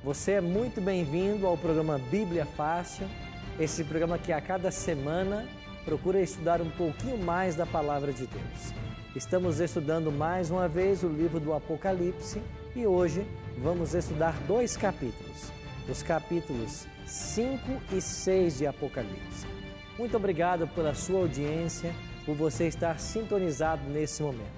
Você é muito bem-vindo ao programa Bíblia Fácil, esse programa que a cada semana procura estudar um pouquinho mais da Palavra de Deus. Estamos estudando mais uma vez o livro do Apocalipse e hoje vamos estudar 2 capítulos, os capítulos 5 e 6 de Apocalipse. Muito obrigado pela sua audiência, por você estar sintonizado nesse momento.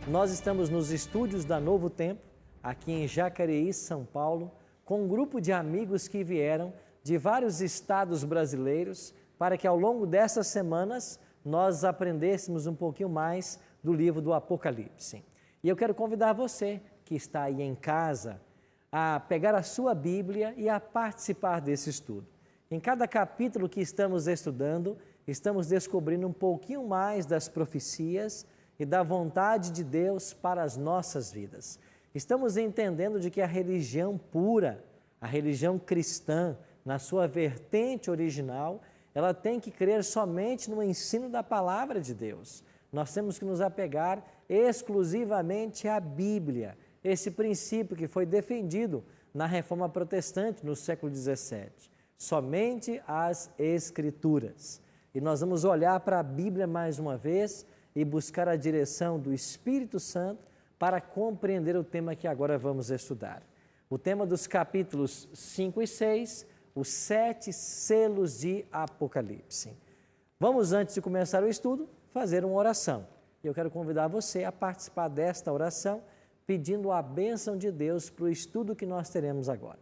Nós estamos nos estúdios da Novo Tempo, aqui em Jacareí, São Paulo, com um grupo de amigos que vieram de vários estados brasileiros para que ao longo dessas semanas nós aprendêssemos um pouquinho mais do livro do Apocalipse. E eu quero convidar você que está aí em casa a pegar a sua Bíblia e a participar desse estudo. Em cada capítulo que estamos estudando, estamos descobrindo um pouquinho mais das profecias e da vontade de Deus para as nossas vidas. Estamos entendendo de que a religião pura, a religião cristã, na sua vertente original, ela tem que crer somente no ensino da palavra de Deus. Nós temos que nos apegar exclusivamente à Bíblia, esse princípio que foi defendido na Reforma Protestante no século XVII. Somente as Escrituras. E nós vamos olhar para a Bíblia mais uma vez e buscar a direção do Espírito Santo para compreender o tema que agora vamos estudar. O tema dos capítulos 5 e 6, os 7 selos de Apocalipse. Vamos, antes de começar o estudo, fazer uma oração. Eu quero convidar você a participar desta oração, pedindo a bênção de Deus para o estudo que nós teremos agora.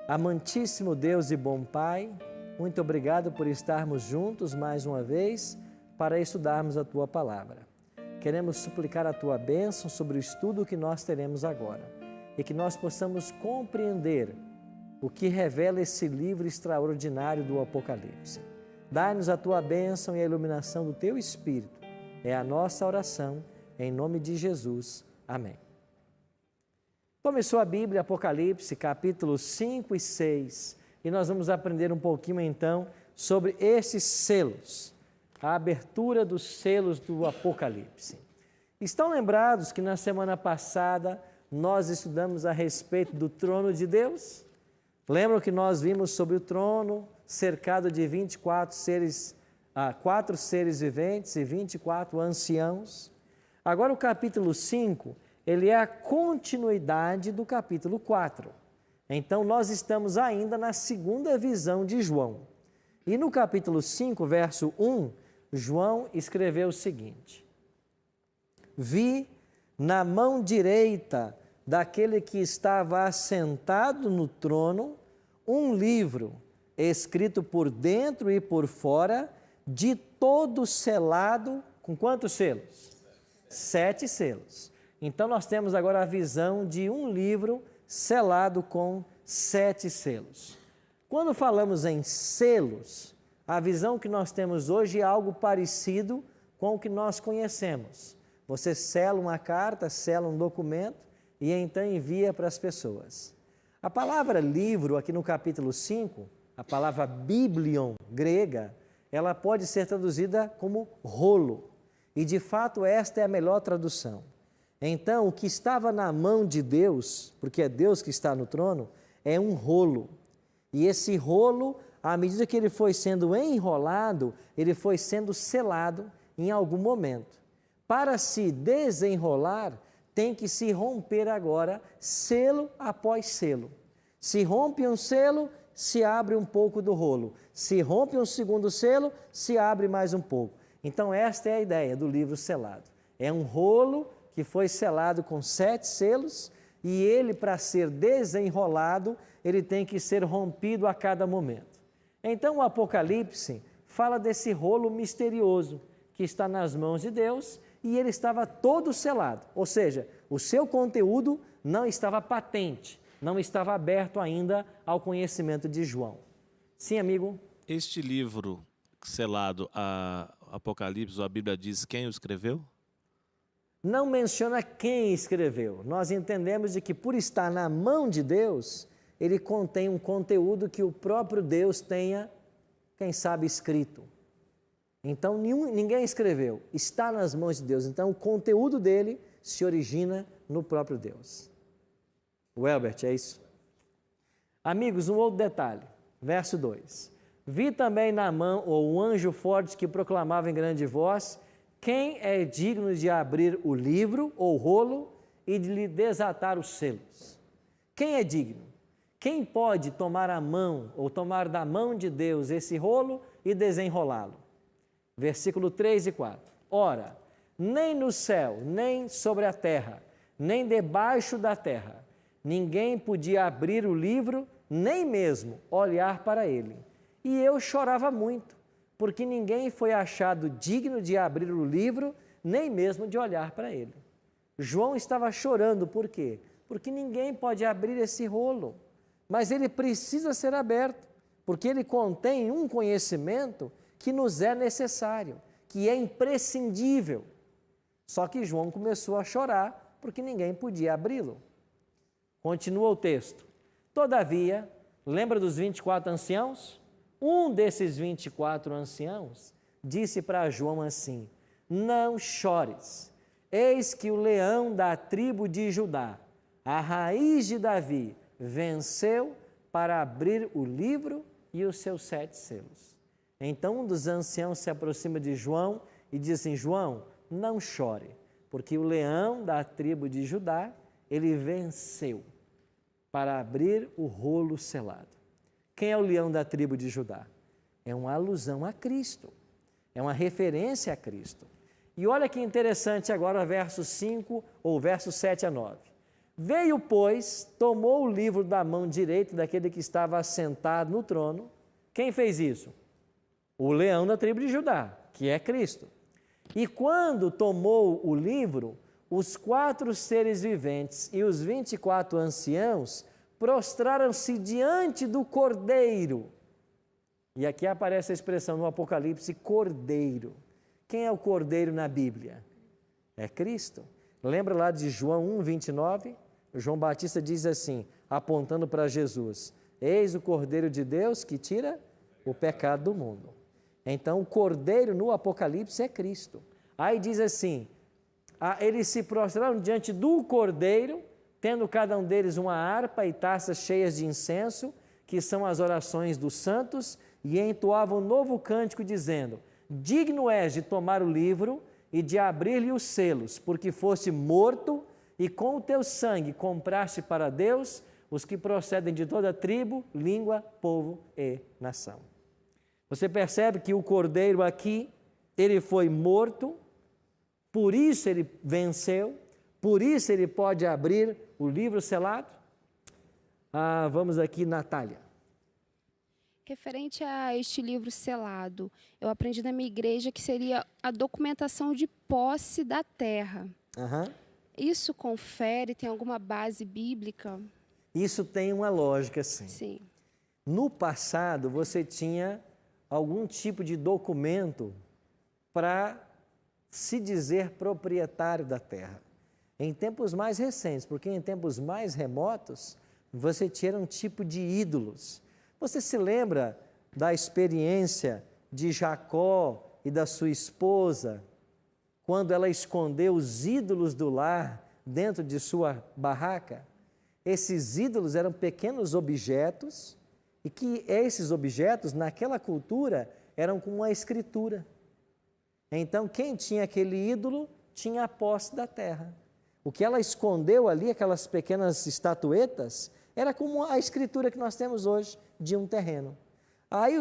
Amantíssimo Deus e bom Pai, muito obrigado por estarmos juntos mais uma vez para estudarmos a Tua Palavra. Queremos suplicar a Tua bênção sobre o estudo que nós teremos agora e que nós possamos compreender o que revela esse livro extraordinário do Apocalipse. Dai-nos a Tua bênção e a iluminação do Teu Espírito. É a nossa oração, em nome de Jesus. Amém. Tome sua Bíblia, Apocalipse, capítulos 5 e 6, e nós vamos aprender um pouquinho então sobre esses selos, a abertura dos selos do Apocalipse. Estão lembrados que na semana passada nós estudamos a respeito do trono de Deus? Lembram que nós vimos sobre o trono cercado de 4 seres viventes e 24 anciãos? Agora o capítulo 5, ele é a continuidade do capítulo 4. Então nós estamos ainda na segunda visão de João. E no capítulo 5, verso 1, João escreveu o seguinte: Vi na mão direita daquele que estava assentado no trono um livro escrito por dentro e por fora, de todo selado, com quantos selos? 7 selos. Então nós temos agora a visão de um livro selado com 7 selos. Quando falamos em selos, a visão que nós temos hoje é algo parecido com o que nós conhecemos. Você sela uma carta, sela um documento e então envia para as pessoas. A palavra livro, aqui no capítulo 5, a palavra biblion, grega, ela pode ser traduzida como rolo. E de fato esta é a melhor tradução. Então, o que estava na mão de Deus, porque é Deus que está no trono, é um rolo. E esse rolo, à medida que ele foi sendo enrolado, ele foi sendo selado em algum momento. Para se desenrolar, tem que se romper agora selo após selo. Se rompe um selo, se abre um pouco do rolo. Se rompe um segundo selo, se abre mais um pouco. Então esta é a ideia do livro selado. É um rolo que foi selado com 7 selos e ele, para ser desenrolado, ele tem que ser rompido a cada momento. Então o Apocalipse fala desse rolo misterioso que está nas mãos de Deus e ele estava todo selado, ou seja, o seu conteúdo não estava patente, não estava aberto ainda ao conhecimento de João. Sim, amigo? Este livro selado, a Apocalipse, a Bíblia diz quem o escreveu? Não menciona quem escreveu. Nós entendemos de que por estar na mão de Deus, ele contém um conteúdo que o próprio Deus tenha, quem sabe, escrito. Então, ninguém escreveu, está nas mãos de Deus. Então, o conteúdo dele se origina no próprio Deus. O Elbert, é isso? Amigos, um outro detalhe, verso 2. Vi também na mão, ou um anjo forte que proclamava em grande voz, quem é digno de abrir o livro, ou rolo, e de lhe desatar os selos? Quem é digno? Quem pode tomar a mão, ou tomar da mão de Deus esse rolo e desenrolá-lo? Versículo 3 e 4. Ora, nem no céu, nem sobre a terra, nem debaixo da terra, ninguém podia abrir o livro, nem mesmo olhar para ele. E eu chorava muito, porque ninguém foi achado digno de abrir o livro, nem mesmo de olhar para ele. João estava chorando, por quê? Porque ninguém pode abrir esse rolo, mas ele precisa ser aberto, porque ele contém um conhecimento que nos é necessário, que é imprescindível. Só que João começou a chorar, porque ninguém podia abri-lo. Continua o texto. Todavia, lembra dos 24 anciãos? Um desses 24 anciãos disse para João assim: não chores, eis que o leão da tribo de Judá, a raiz de Davi, venceu para abrir o livro e os seus 7 selos. Então um dos anciãos se aproxima de João e diz assim: João, não chore, porque o leão da tribo de Judá, ele venceu para abrir o rolo selado. Quem é o leão da tribo de Judá? É uma alusão a Cristo, é uma referência a Cristo. E olha que interessante agora, verso 5 ou verso 7 a 9. Veio, pois, tomou o livro da mão direita daquele que estava assentado no trono. Quem fez isso? O leão da tribo de Judá, que é Cristo. E quando tomou o livro, os 4 seres viventes e os 24 anciãos prostraram-se diante do Cordeiro. E aqui aparece a expressão no Apocalipse, Cordeiro. Quem é o Cordeiro na Bíblia? É Cristo. Lembra lá de João 1:29? João Batista diz assim, apontando para Jesus: eis o Cordeiro de Deus que tira o pecado do mundo. Então o Cordeiro no Apocalipse é Cristo. Aí diz assim, eles se prostraram diante do Cordeiro, tendo cada um deles uma harpa e taças cheias de incenso, que são as orações dos santos, e entoavam um novo cântico, dizendo: digno és de tomar o livro e de abrir-lhe os selos, porque foste morto, e com o teu sangue compraste para Deus os que procedem de toda tribo, língua, povo e nação. Você percebe que o Cordeiro aqui, ele foi morto, por isso ele venceu, por isso ele pode abrir o livro selado. Vamos aqui, Natália. Referente a este livro selado, eu aprendi na minha igreja que seria a documentação de posse da terra. Isso confere, tem alguma base bíblica? Isso tem uma lógica, sim. Sim. No passado, você tinha algum tipo de documento para se dizer proprietário da terra. Em tempos mais recentes, porque em tempos mais remotos, você tinha um tipo de ídolos. Você se lembra da experiência de Jacó e da sua esposa, quando ela escondeu os ídolos do lar dentro de sua barraca? Esses ídolos eram pequenos objetos, e que esses objetos, naquela cultura, eram como uma escritura. Então, quem tinha aquele ídolo, tinha a posse da terra. O que ela escondeu ali, aquelas pequenas estatuetas, era como a escritura que nós temos hoje de um terreno. Aí,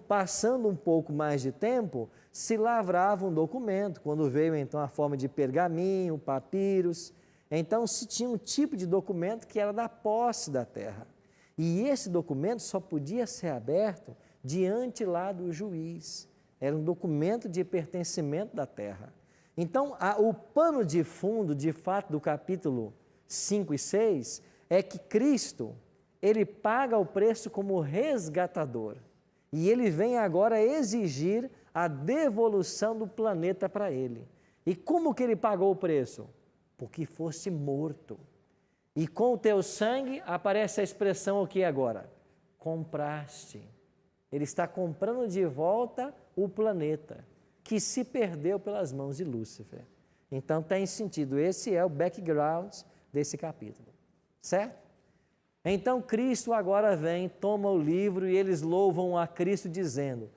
passando um pouco mais de tempo, se lavrava um documento, quando veio então a forma de pergaminho, papiros. Então, se tinha um tipo de documento que era da posse da terra. E esse documento só podia ser aberto diante lá do juiz. Era um documento de pertencimento da terra. Então, o pano de fundo, de fato, do capítulo 5 e 6, é que Cristo, ele paga o preço como resgatador. E ele vem agora exigir a devolução do planeta para ele. E como que ele pagou o preço? Porque foste morto. E com o teu sangue, aparece a expressão aqui agora, compraste. Ele está comprando de volta o planeta, que se perdeu pelas mãos de Lúcifer. Então tem sentido, esse é o background desse capítulo, certo? Então Cristo agora vem, toma o livro e eles louvam a Cristo dizendo: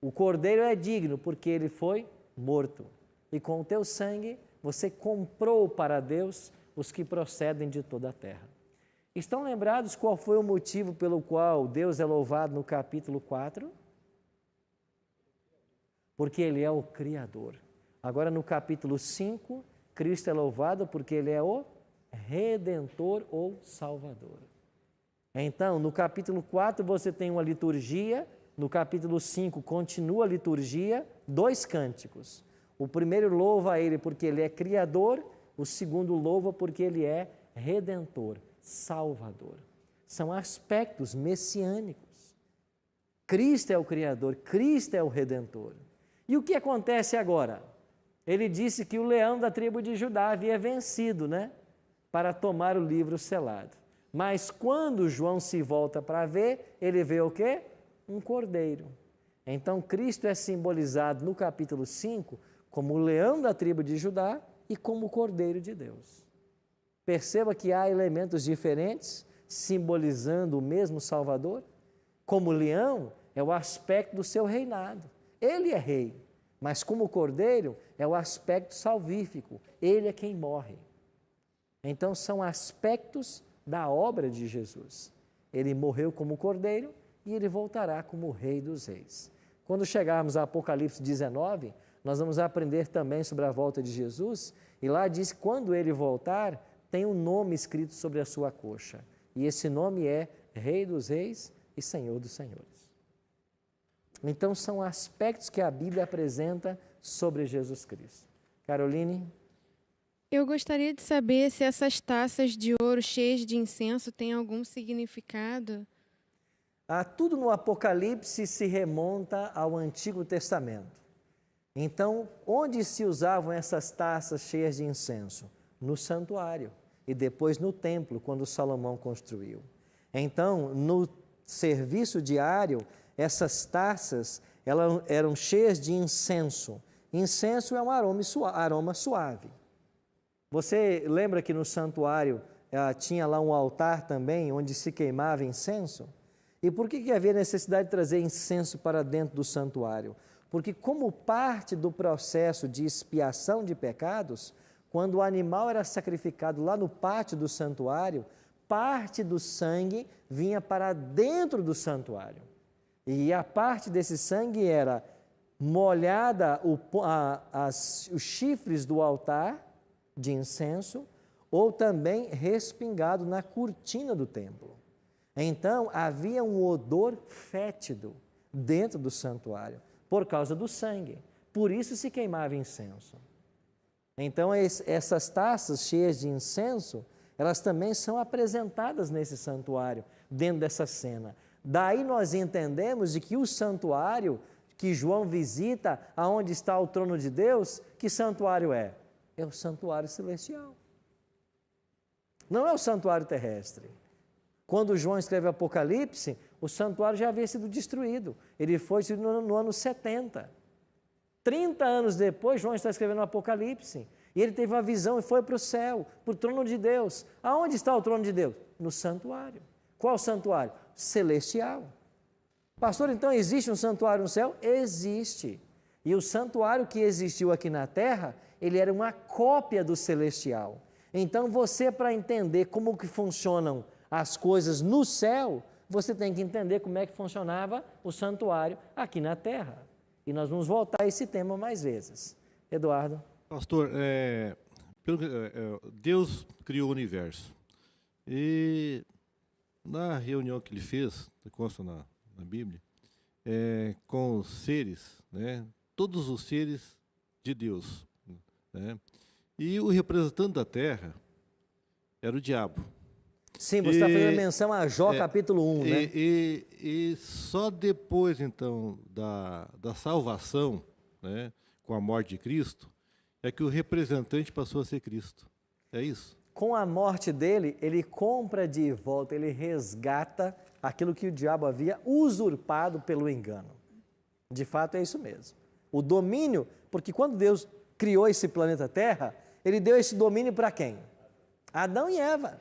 o Cordeiro é digno porque ele foi morto. E com o teu sangue você comprou para Deus os que procedem de toda a terra. Estão lembrados qual foi o motivo pelo qual Deus é louvado no capítulo 4? Porque Ele é o Criador. Agora no capítulo 5, Cristo é louvado porque Ele é o Redentor ou Salvador. Então, no capítulo 4 você tem uma liturgia, no capítulo 5 continua a liturgia, 2 cânticos. O primeiro louva a Ele porque Ele é Criador, o segundo louva porque Ele é Redentor, Salvador. São aspectos messiânicos. Cristo é o Criador, Cristo é o Redentor. E o que acontece agora? Ele disse que o leão da tribo de Judá havia vencido, né? Para tomar o livro selado. Mas quando João se volta para ver, ele vê o quê? Um cordeiro. Então Cristo é simbolizado no capítulo 5 como o leão da tribo de Judá e como o cordeiro de Deus. Perceba que há elementos diferentes simbolizando o mesmo Salvador. Como leão é o aspecto do seu reinado. Ele é rei, mas como cordeiro é o aspecto salvífico. Ele é quem morre. Então são aspectos da obra de Jesus. Ele morreu como cordeiro e ele voltará como o Rei dos Reis. Quando chegarmos a Apocalipse 19, nós vamos aprender também sobre a volta de Jesus, e lá diz que quando ele voltar, tem um nome escrito sobre a sua coxa, e esse nome é Rei dos Reis e Senhor dos Senhores. Então são aspectos que a Bíblia apresenta sobre Jesus Cristo. Caroline? Eu gostaria de saber se essas taças de ouro cheias de incenso têm algum significado. Tudo no Apocalipse se remonta ao Antigo Testamento. Então, onde se usavam essas taças cheias de incenso? No santuário e depois no templo, quando Salomão construiu. Então, no serviço diário, essas taças eram cheias de incenso. Incenso é um aroma suave. Você lembra que no santuário tinha lá um altar também, onde se queimava incenso? E por que havia necessidade de trazer incenso para dentro do santuário? Porque como parte do processo de expiação de pecados, quando o animal era sacrificado lá no pátio do santuário, parte do sangue vinha para dentro do santuário. E a parte desse sangue era molhada os chifres do altar de incenso, ou também respingado na cortina do templo. Então, havia um odor fétido dentro do santuário, por causa do sangue. Por isso se queimava incenso. Então, essas taças cheias de incenso, elas também são apresentadas nesse santuário, dentro dessa cena. Daí nós entendemos de que o santuário que João visita, aonde está o trono de Deus, que santuário é? É o santuário celestial. Não é o santuário terrestre. Quando João escreve Apocalipse, o santuário já havia sido destruído. Ele foi destruído no ano 70. 30 anos depois, João está escrevendo Apocalipse. E ele teve uma visão e foi para o céu, para o trono de Deus. Aonde está o trono de Deus? No santuário. Qual santuário? Celestial. Pastor, então existe um santuário no céu? Existe. E o santuário que existiu aqui na terra, ele era uma cópia do celestial. Então você, para entender como que funcionam as coisas no céu, você tem que entender como é que funcionava o santuário aqui na terra. E nós vamos voltar a esse tema mais vezes. Eduardo? Pastor, Deus criou o universo. E na reunião que ele fez, que consta na Bíblia, com os seres, né, todos os seres de Deus, né, e o representante da terra era o diabo. Sim, você está fazendo menção a Jó capítulo 1, né? E só depois, então, da salvação, né, com a morte de Cristo, é que o representante passou a ser Cristo. É isso? Com a morte dele, ele compra de volta, ele resgata aquilo que o diabo havia usurpado pelo engano. De fato, é isso mesmo. O domínio, porque quando Deus criou esse planeta Terra, ele deu esse domínio para quem? Adão e Eva.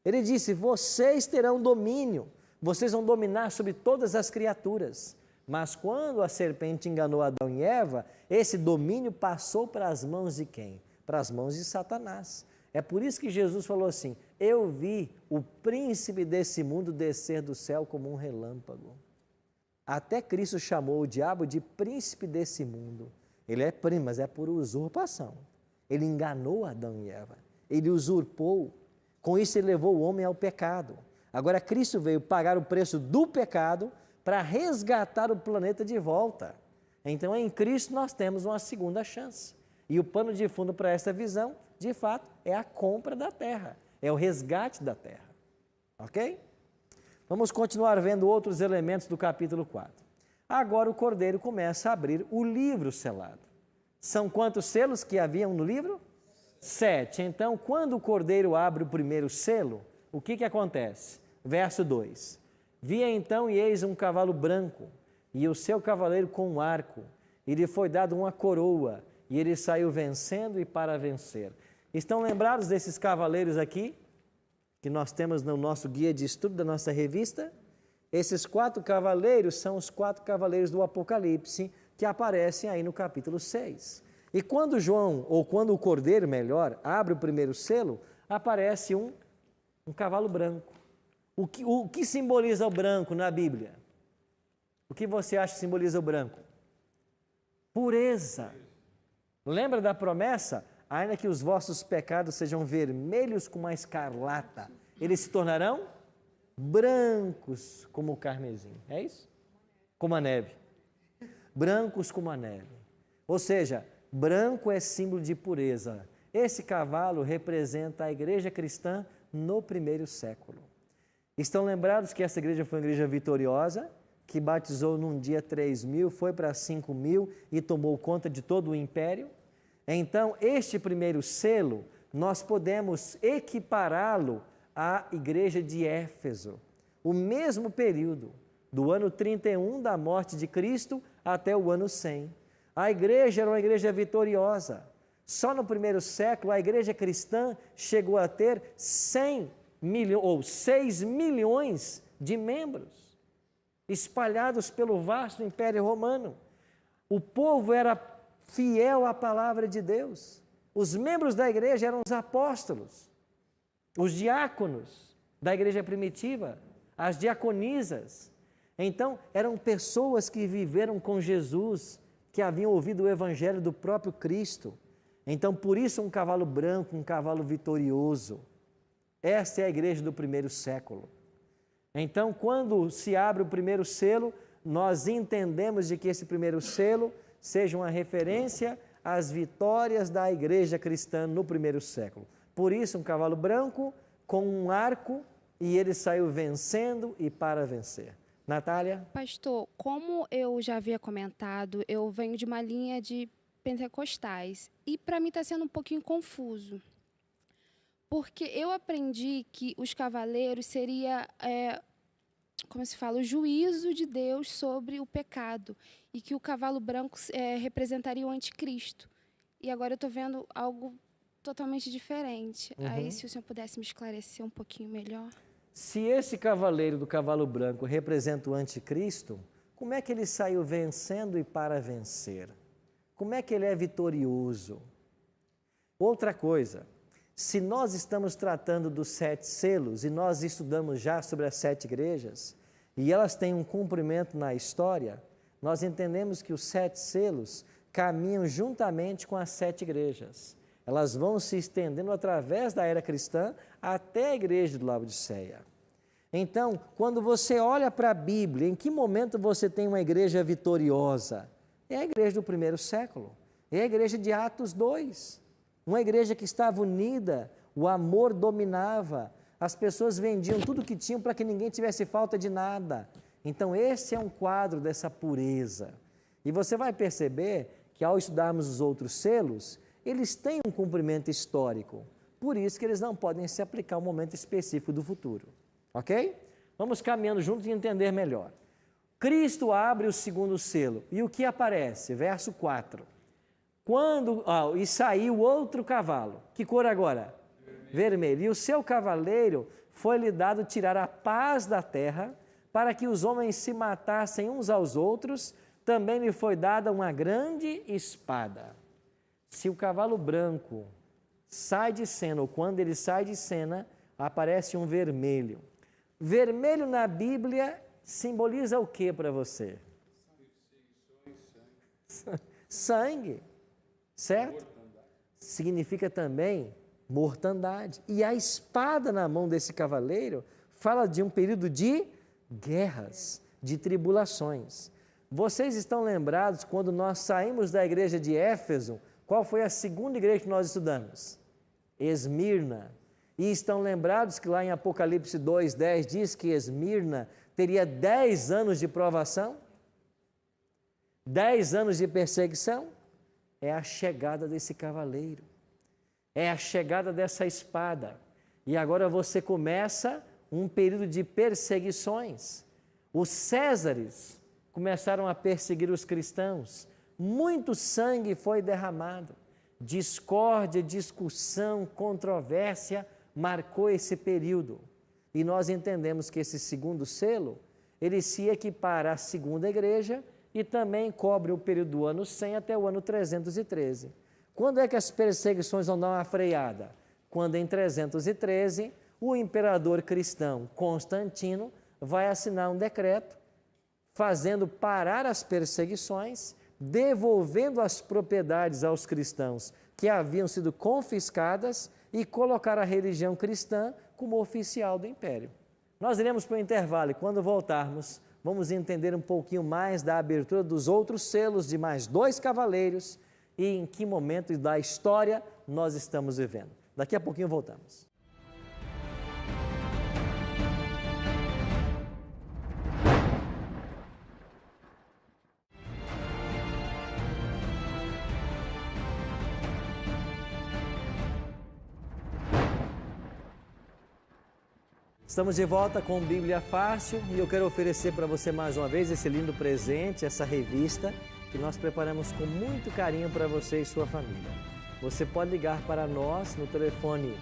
Ele disse, vocês terão domínio, vocês vão dominar sobre todas as criaturas. Mas quando a serpente enganou Adão e Eva, esse domínio passou para as mãos de quem? Para as mãos de Satanás. É por isso que Jesus falou assim, eu vi o príncipe desse mundo descer do céu como um relâmpago. Até Cristo chamou o diabo de príncipe desse mundo. Ele é príncipe, mas é por usurpação. Ele enganou Adão e Eva. Ele usurpou. Com isso ele levou o homem ao pecado. Agora Cristo veio pagar o preço do pecado para resgatar o planeta de volta. Então em Cristo nós temos uma segunda chance. E o pano de fundo para essa visão, de fato, é a compra da terra. É o resgate da terra. Ok? Vamos continuar vendo outros elementos do capítulo 4. Agora o cordeiro começa a abrir o livro selado. São quantos selos que haviam no livro? 7. Então, quando o cordeiro abre o primeiro selo, o que acontece? Verso 2. Vi então e eis um cavalo branco, e o seu cavaleiro com um arco, e lhe foi dado uma coroa, e ele saiu vencendo e para vencer. Estão lembrados desses cavaleiros aqui? Que nós temos no nosso guia de estudo da nossa revista? Esses 4 cavaleiros são os 4 cavaleiros do Apocalipse que aparecem aí no capítulo 6. E quando João, ou quando o cordeiro, melhor, abre o primeiro selo, aparece um cavalo branco. O que simboliza o branco na Bíblia? O que você acha que simboliza o branco? Pureza. Lembra da promessa? Ainda que os vossos pecados sejam vermelhos como a escarlata, eles se tornarão brancos como o carmesim. É isso? Como a neve. Brancos como a neve. Ou seja, branco é símbolo de pureza. Esse cavalo representa a igreja cristã no primeiro século. Estão lembrados que essa igreja foi uma igreja vitoriosa, que batizou num dia 3.000, foi para 5.000 e tomou conta de todo o império? Então, este primeiro selo, nós podemos equipará-lo à igreja de Éfeso. O mesmo período, do ano 31 da morte de Cristo até o ano 100. A igreja era uma igreja vitoriosa. Só no primeiro século, a igreja cristã chegou a ter 6 milhões de membros, espalhados pelo vasto Império Romano. O povo era fiel à palavra de Deus. Os membros da igreja eram os apóstolos, os diáconos da igreja primitiva, as diaconisas. Então, eram pessoas que viveram com Jesus, que haviam ouvido o evangelho do próprio Cristo. Então, por isso um cavalo branco, um cavalo vitorioso. Esta é a igreja do primeiro século. Então, quando se abre o primeiro selo, nós entendemos de que esse primeiro selo seja uma referência às vitórias da igreja cristã no primeiro século. Por isso, um cavalo branco com um arco, e ele saiu vencendo e para vencer. Natália? Pastor, como eu já havia comentado, eu venho de uma linha de pentecostais, e para mim está sendo um pouquinho confuso. Porque eu aprendi que os cavaleiros seria, como se fala, o juízo de Deus sobre o pecado. E que o cavalo branco representaria o anticristo. E agora eu estou vendo algo totalmente diferente. Aí, se o senhor pudesse me esclarecer um pouquinho melhor. Se esse cavaleiro do cavalo branco representa o anticristo, como é que ele saiu vencendo e para vencer? Como é que ele é vitorioso? Outra coisa, se nós estamos tratando dos 7 selos e nós estudamos já sobre as 7 igrejas e elas têm um cumprimento na história, nós entendemos que os 7 selos caminham juntamente com as 7 igrejas. Elas vão se estendendo através da era cristã até a igreja de Laodiceia. Então, quando você olha para a Bíblia, em que momento você tem uma igreja vitoriosa? É a igreja do primeiro século, é a igreja de Atos 2. Uma igreja que estava unida, o amor dominava, as pessoas vendiam tudo que tinham para que ninguém tivesse falta de nada. Então, esse é um quadro dessa pureza. E você vai perceber que, ao estudarmos os outros selos, eles têm um cumprimento histórico. Por isso que eles não podem se aplicar a um momento específico do futuro. Ok? Vamos caminhando juntos e entender melhor. Cristo abre o segundo selo. E o que aparece? Verso 4. E saiu outro cavalo. Que cor agora? Vermelho. E o seu cavaleiro foi-lhe dado tirar a paz da terra, para que os homens se matassem uns aos outros, também lhe foi dada uma grande espada. Se o cavalo branco sai de cena, ou quando ele sai de cena, aparece um vermelho. Vermelho na Bíblia simboliza o que para você? Sangue, certo? Significa também mortandade. E a espada na mão desse cavaleiro fala de um período de guerras, de tribulações. Vocês estão lembrados quando nós saímos da igreja de Éfeso? Qual foi a segunda igreja que nós estudamos? Esmirna. E estão lembrados que lá em Apocalipse 2:10 diz que Esmirna teria 10 anos de provação? 10 anos de perseguição? É a chegada desse cavaleiro. É a chegada dessa espada. E agora você começa um período de perseguições. Os Césares começaram a perseguir os cristãos. Muito sangue foi derramado. Discórdia, discussão, controvérsia marcou esse período. E nós entendemos que esse segundo selo, ele se equipara à segunda igreja e também cobre o período do ano 100 até o ano 313. Quando é que as perseguições vão dar uma freada? Quando em 313, o imperador cristão Constantino vai assinar um decreto fazendo parar as perseguições, devolvendo as propriedades aos cristãos que haviam sido confiscadas e colocar a religião cristã como oficial do império. Nós iremos para o intervalo e quando voltarmos, vamos entender um pouquinho mais da abertura dos outros selos de mais 2 cavaleiros e em que momento da história nós estamos vivendo. Daqui a pouquinho voltamos. Estamos de volta com Bíblia Fácil e eu quero oferecer para você mais uma vez esse lindo presente, essa revista que nós preparamos com muito carinho para você e sua família. Você pode ligar para nós no telefone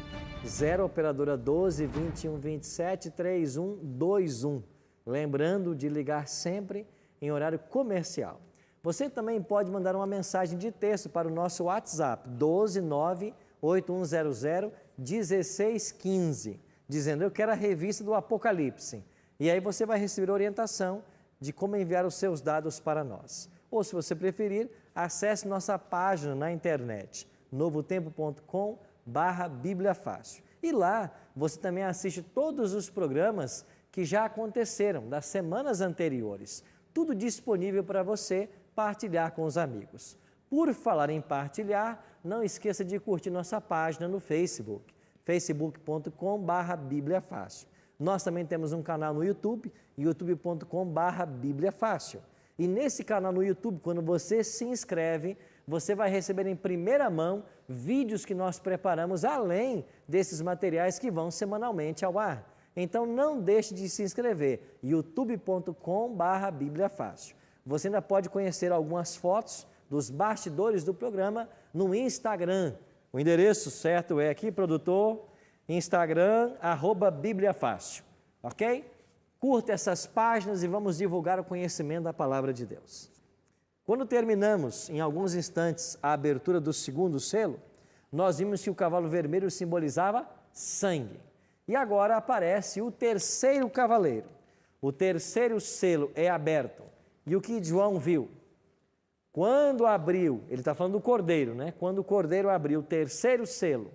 0 operadora 12 21 27 3121, lembrando de ligar sempre em horário comercial. Você também pode mandar uma mensagem de texto para o nosso WhatsApp 129 8100 1615. Dizendo, eu quero a revista do Apocalipse. E aí você vai receber orientação de como enviar os seus dados para nós. Ou, se você preferir, acesse nossa página na internet, novotempo.com/Bíblia Fácil. E lá você também assiste todos os programas que já aconteceram, das semanas anteriores. Tudo disponível para você partilhar com os amigos. Por falar em partilhar, não esqueça de curtir nossa página no Facebook. facebook.com/Bíblia Fácil. Nós também temos um canal no YouTube, youtube.com/Bíblia Fácil. E nesse canal no YouTube, quando você se inscreve, você vai receber em primeira mão vídeos que nós preparamos, além desses materiais que vão semanalmente ao ar. Então não deixe de se inscrever, youtube.com/Bíblia Fácil. Você ainda pode conhecer algumas fotos dos bastidores do programa no Instagram. O endereço certo é aqui, produtor, Instagram, @Bíblia Fácil, ok? Curta essas páginas e vamos divulgar o conhecimento da Palavra de Deus. Quando terminamos, em alguns instantes, a abertura do segundo selo, nós vimos que o cavalo vermelho simbolizava sangue. E agora aparece o terceiro cavaleiro. O terceiro selo é aberto. E o que João viu? Quando abriu, ele está falando do cordeiro, né? Quando o cordeiro abriu o terceiro selo,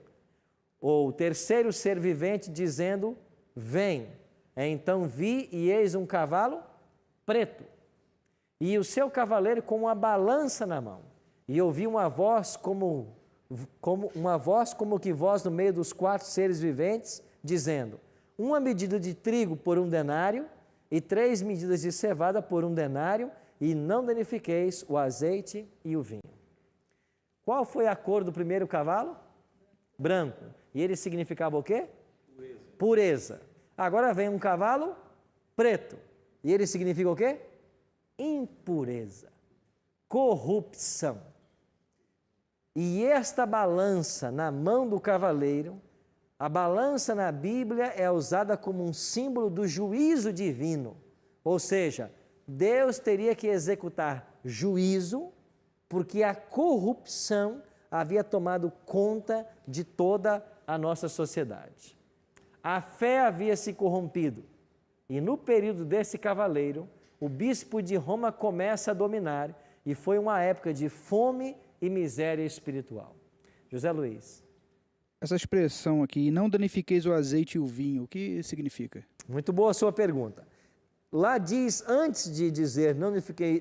ou o terceiro ser vivente, dizendo, vem. Então vi e eis um cavalo preto, e o seu cavaleiro com uma balança na mão. E ouvi uma voz como que voz no meio dos 4 seres viventes, dizendo, 1 medida de trigo por 1 denário, e 3 medidas de cevada por 1 denário, e não danifiqueis o azeite e o vinho. Qual foi a cor do primeiro cavalo? Branco. E ele significava o quê? Pureza. Agora vem um cavalo preto. E ele significa o quê? Impureza. Corrupção. E esta balança na mão do cavaleiro A balança na Bíblia é usada como um símbolo do juízo divino. Ou seja, Deus teria que executar juízo porque a corrupção havia tomado conta de toda a nossa sociedade. A fé havia se corrompido e no período desse cavaleiro, o bispo de Roma começa a dominar e foi uma época de fome e miséria espiritual. José Luiz. Essa expressão aqui, não danifiqueis o azeite e o vinho, o que significa? Muito boa a sua pergunta. Lá diz, antes de dizer não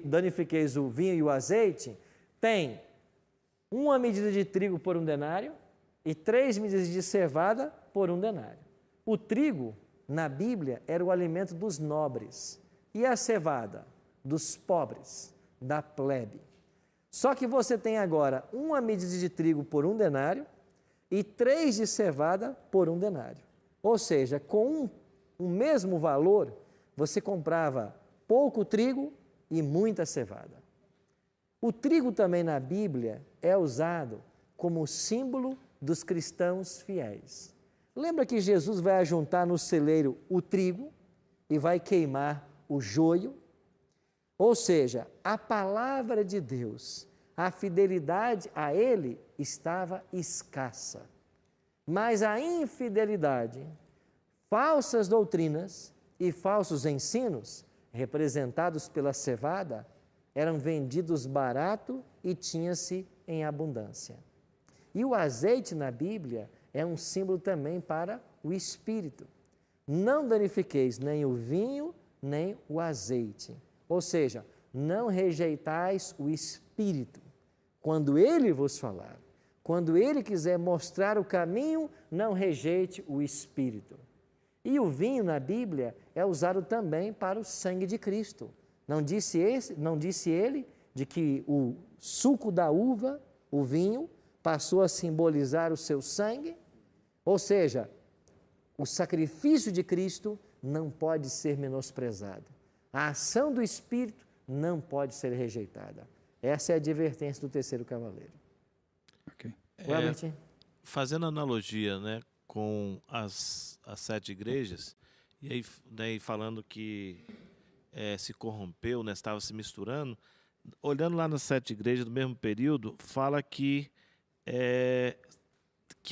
danifiqueis o vinho e o azeite, tem 1 medida de trigo por 1 denário e 3 medidas de cevada por 1 denário. O trigo, na Bíblia, era o alimento dos nobres e a cevada dos pobres, da plebe. Só que você tem agora 1 medida de trigo por 1 denário e 3 de cevada por 1 denário. Ou seja, com o mesmo valor, você comprava pouco trigo e muita cevada. O trigo também na Bíblia é usado como símbolo dos cristãos fiéis. Lembra que Jesus vai ajuntar no celeiro o trigo e vai queimar o joio? Ou seja, a palavra de Deus, a fidelidade a Ele estava escassa. Mas a infidelidade, falsas doutrinas e falsos ensinos, representados pela cevada, eram vendidos barato e tinha-se em abundância. E o azeite na Bíblia é um símbolo também para o Espírito. Não danifiqueis nem o vinho, nem o azeite. Ou seja, não rejeitais o Espírito. Quando Ele vos falar, quando Ele quiser mostrar o caminho, não rejeite o Espírito. E o vinho na Bíblia é usado também para o sangue de Cristo. Não disse ele de que o suco da uva, o vinho, passou a simbolizar o seu sangue? Ou seja, o sacrifício de Cristo não pode ser menosprezado. A ação do Espírito não pode ser rejeitada. Essa é a advertência do terceiro cavaleiro. Ok. Fazendo analogia, né, com as 7 igrejas, e aí, né, falando que se corrompeu, né, estava se misturando, olhando lá nas 7 igrejas do mesmo período, fala que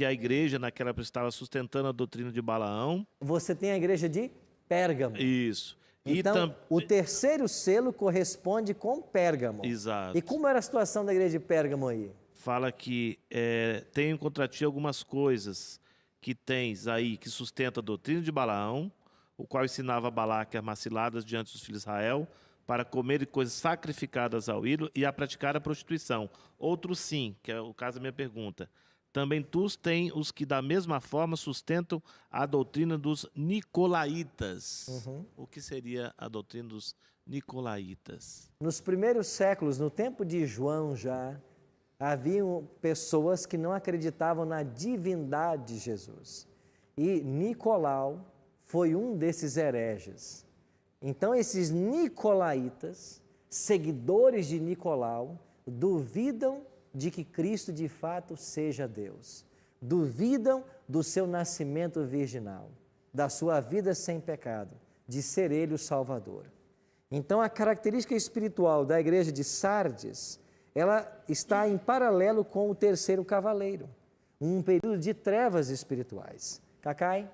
a igreja naquela época estava sustentando a doutrina de Balaão. Você tem a igreja de Pérgamo. Isso. Então, o terceiro selo corresponde com Pérgamo. Exato. E como era a situação da igreja de Pérgamo aí? Fala que tem contra ti algumas coisas que tens aí que sustenta a doutrina de Balaão, o qual ensinava a Balaque as ciladas diante dos filhos de Israel, para comer coisas sacrificadas ao ídolo e a praticar a prostituição. Outros sim, que é o caso da minha pergunta. Também tu tens os que da mesma forma sustentam a doutrina dos nicolaítas. Uhum. O que seria a doutrina dos nicolaítas? Nos primeiros séculos, no tempo de João já, haviam pessoas que não acreditavam na divindade de Jesus. E Nicolau foi um desses hereges. Então, esses nicolaítas, seguidores de Nicolau, duvidam de que Cristo de fato seja Deus. Duvidam do seu nascimento virginal, da sua vida sem pecado, de ser Ele o Salvador. Então, a característica espiritual da igreja de Sardes, ela está em paralelo com o terceiro cavaleiro, um período de trevas espirituais. Cacai?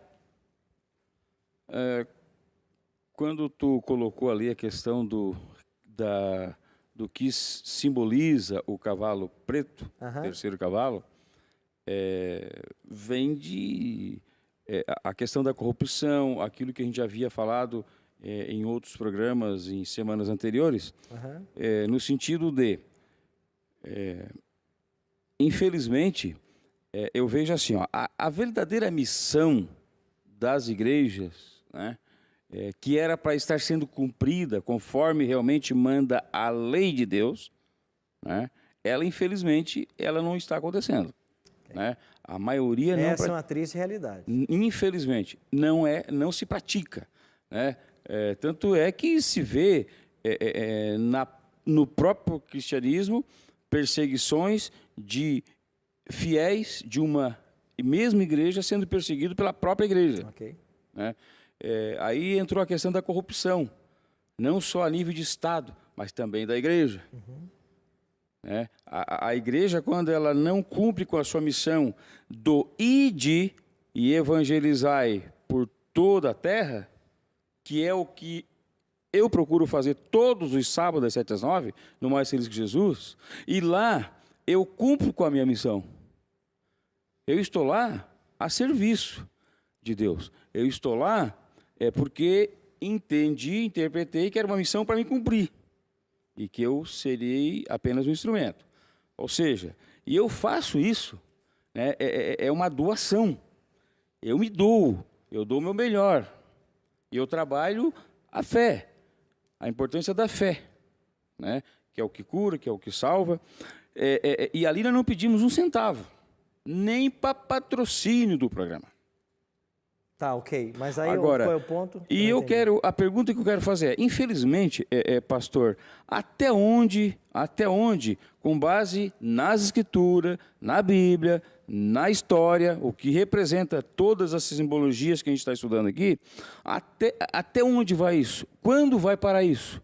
Quando tu colocou ali a questão do que simboliza o cavalo preto, terceiro cavalo, vem de a questão da corrupção, aquilo que a gente já havia falado em outros programas em semanas anteriores, no sentido de, infelizmente, eu vejo assim, ó, a verdadeira missão das igrejas, né, que era para estar sendo cumprida conforme realmente manda a lei de Deus, né, ela, infelizmente, ela não está acontecendo. Né? A maioria não... Essa é uma triste realidade. Infelizmente, não se pratica. Né? Tanto é que se vê no próprio cristianismo perseguições de fiéis de uma e mesma igreja sendo perseguido pela própria igreja. Ok. Né? Aí entrou a questão da corrupção, não só a nível de Estado, mas também da igreja. Né? A igreja, quando ela não cumpre com a sua missão do ide e evangelizai por toda a terra, que é o que eu procuro fazer todos os sábados, das 7 às 9, no Mais Feliz que Jesus, e lá eu cumpro com a minha missão. Eu estou lá a serviço de Deus. Eu estou lá porque entendi, interpretei que era uma missão para me cumprir e que eu serei apenas um instrumento. Ou seja, e eu faço isso, né, é uma doação. Eu me dou, eu dou o meu melhor. E eu trabalho a fé, a importância da fé, né, que é o que cura, que é o que salva. E ali nós não pedimos um centavo, nem para patrocínio do programa. Tá, ok. Mas aí Agora, qual é o ponto? E a pergunta que eu quero fazer é, infelizmente, pastor, até onde, com base nas escrituras, na Bíblia, na história, o que representa todas as simbologias que a gente está estudando aqui, até onde vai isso? Quando vai parar isso?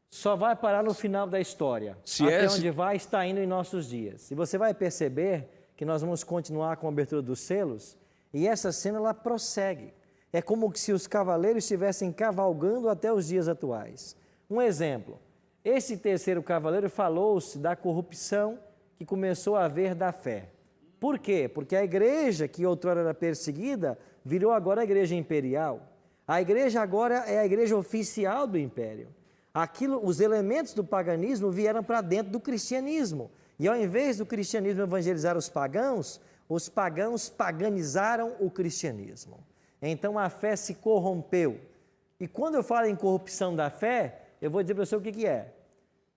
Só vai parar no final da história. Até onde vai, está indo em nossos dias. E você vai perceber que nós vamos continuar com a abertura dos selos, e essa cena ela prossegue. É como se os cavaleiros estivessem cavalgando até os dias atuais. Um exemplo, esse terceiro cavaleiro falou-se da corrupção que começou a haver da fé. Por quê? Porque a igreja, que outrora era perseguida, virou agora a igreja imperial. A igreja agora é a igreja oficial do império. Os elementos do paganismo vieram para dentro do cristianismo. E ao invés do cristianismo evangelizar os pagãos paganizaram o cristianismo. Então a fé se corrompeu. E quando eu falo em corrupção da fé, eu vou dizer para você o que é.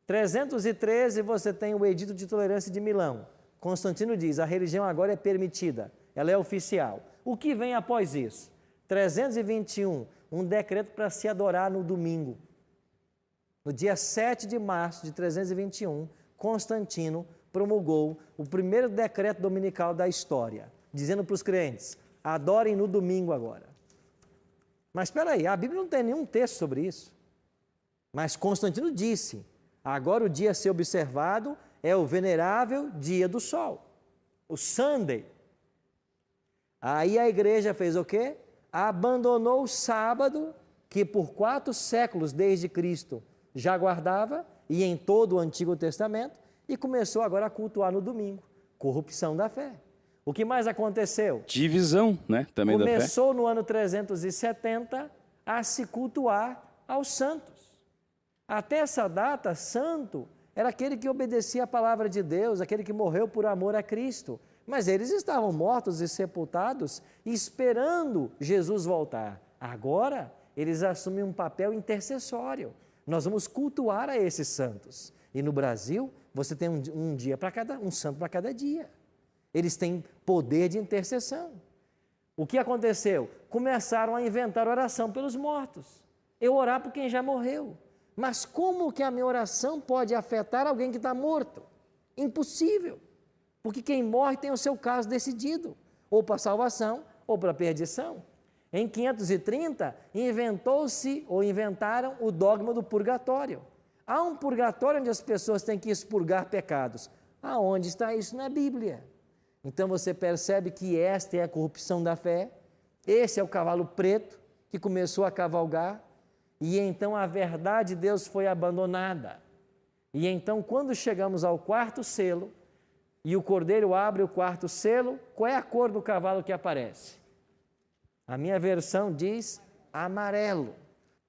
313 você tem o Edito de Tolerância de Milão. Constantino diz, a religião agora é permitida, ela é oficial. O que vem após isso? 321, um decreto para se adorar no domingo. No dia 7 de março de 321, Constantino promulgou o primeiro decreto dominical da história, dizendo para os crentes, adorem no domingo agora. Mas espera aí, a Bíblia não tem nenhum texto sobre isso. Mas Constantino disse, agora o dia a ser observado é o venerável dia do sol, o Sunday. Aí a igreja fez o quê? Abandonou o sábado, que por 4 séculos desde Cristo já guardava, e em todo o Antigo Testamento, e começou agora a cultuar no domingo. Corrupção da fé. O que mais aconteceu? Divisão, né? Também Começou da fé. no ano 370 a se cultuar aos santos. Até essa data, santo era aquele que obedecia a palavra de Deus, aquele que morreu por amor a Cristo. Mas eles estavam mortos e sepultados, esperando Jesus voltar. Agora, eles assumem um papel intercessório. Nós vamos cultuar a esses santos. E no Brasil, você tem um santo para cada dia. Eles têm poder de intercessão. O que aconteceu? Começaram a inventar oração pelos mortos. Eu orar por quem já morreu. Mas como que a minha oração pode afetar alguém que está morto? Impossível. Porque quem morre tem o seu caso decidido, ou para salvação, ou para perdição. Em 530, inventaram o dogma do purgatório. Há um purgatório onde as pessoas têm que expurgar pecados. Aonde está isso na Bíblia? Então você percebe que esta é a corrupção da fé, esse é o cavalo preto que começou a cavalgar, e então a verdade de Deus foi abandonada. E então, quando chegamos ao 4º selo, e o cordeiro abre o 4º selo, qual é a cor do cavalo que aparece? A minha versão diz amarelo.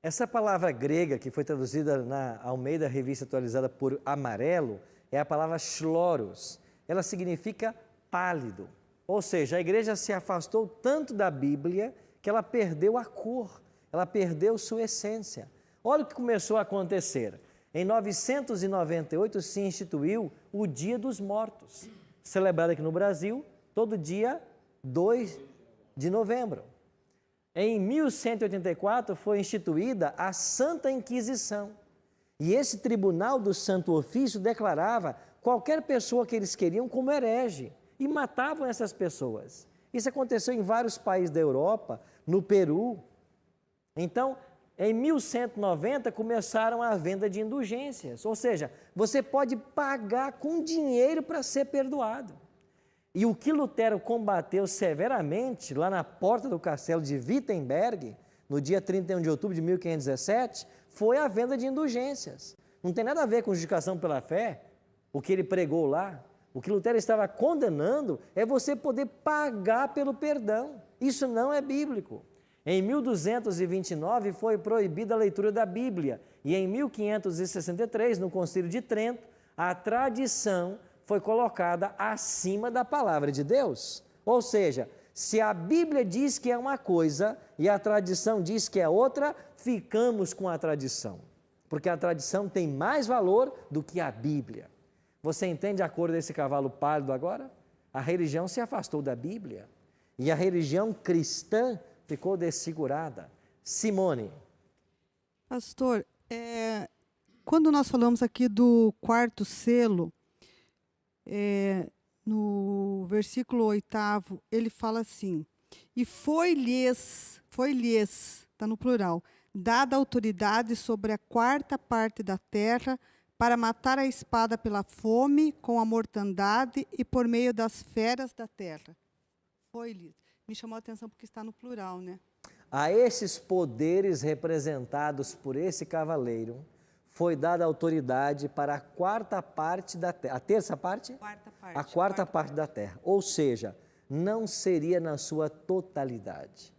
Essa palavra grega, que foi traduzida na Almeida Revista Atualizada por amarelo, é a palavra chloros. Ela significa pálido. Ou seja, a igreja se afastou tanto da Bíblia que ela perdeu a cor, ela perdeu sua essência. Olha o que começou a acontecer. Em 998 se instituiu o Dia dos Mortos, celebrado aqui no Brasil, todo dia 2 de novembro. Em 1184 foi instituída a Santa Inquisição. E esse tribunal do Santo Ofício declarava qualquer pessoa que eles queriam como herege. e matavam essas pessoas. Isso aconteceu em vários países da Europa, no Peru. Então, em 1190 começaram a venda de indulgências, ou seja, você pode pagar com dinheiro para ser perdoado. E o que Lutero combateu severamente lá na porta do castelo de Wittenberg, no dia 31 de outubro de 1517, foi a venda de indulgências. Não tem nada a ver com justificação pela fé, o que ele pregou lá. O que Lutero estava condenando é você poder pagar pelo perdão. Isso não é bíblico. Em 1229 foi proibida a leitura da Bíblia e em 1563, no Concílio de Trento, a tradição foi colocada acima da palavra de Deus. Ou seja, se a Bíblia diz que é uma coisa e a tradição diz que é outra, ficamos com a tradição, porque a tradição tem mais valor do que a Bíblia. Você entende a cor desse cavalo pálido agora? A religião se afastou da Bíblia e a religião cristã ficou desfigurada. Simone. Pastor, quando nós falamos aqui do quarto selo, no versículo 8º, ele fala assim: e foi-lhes, está no plural, dada autoridade sobre a quarta parte da terra para matar a espada pela fome, com a mortandade e por meio das feras da terra. Foi-lhes. Me chamou a atenção porque está no plural, né? A esses poderes representados por esse cavaleiro foi dada autoridade para a quarta parte da terra. A terça parte? Quarta parte. A quarta parte da terra. Ou seja, não seria na sua totalidade.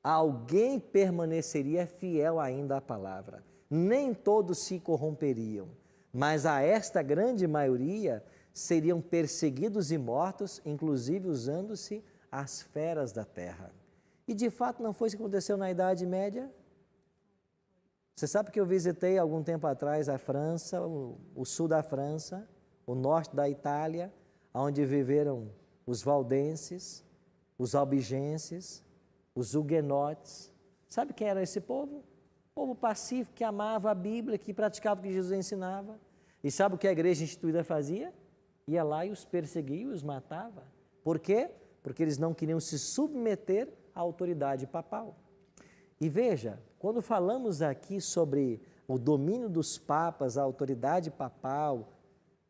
Alguém permaneceria fiel ainda à palavra. Nem todos se corromperiam, mas a esta grande maioria seriam perseguidos e mortos, inclusive usando-se as feras da terra. E de fato não foi isso que aconteceu na Idade Média? Você sabe que eu visitei algum tempo atrás a França, o sul da França, o norte da Itália, onde viveram os valdenses, os albigenses, os huguenotes. Sabe quem era esse povo? Povo pacífico, que amava a Bíblia, que praticava o que Jesus ensinava. E sabe o que a igreja instituída fazia? Ia lá e os perseguia e os matava. Por quê? Porque eles não queriam se submeter à autoridade papal. E veja, quando falamos aqui sobre o domínio dos papas, a autoridade papal,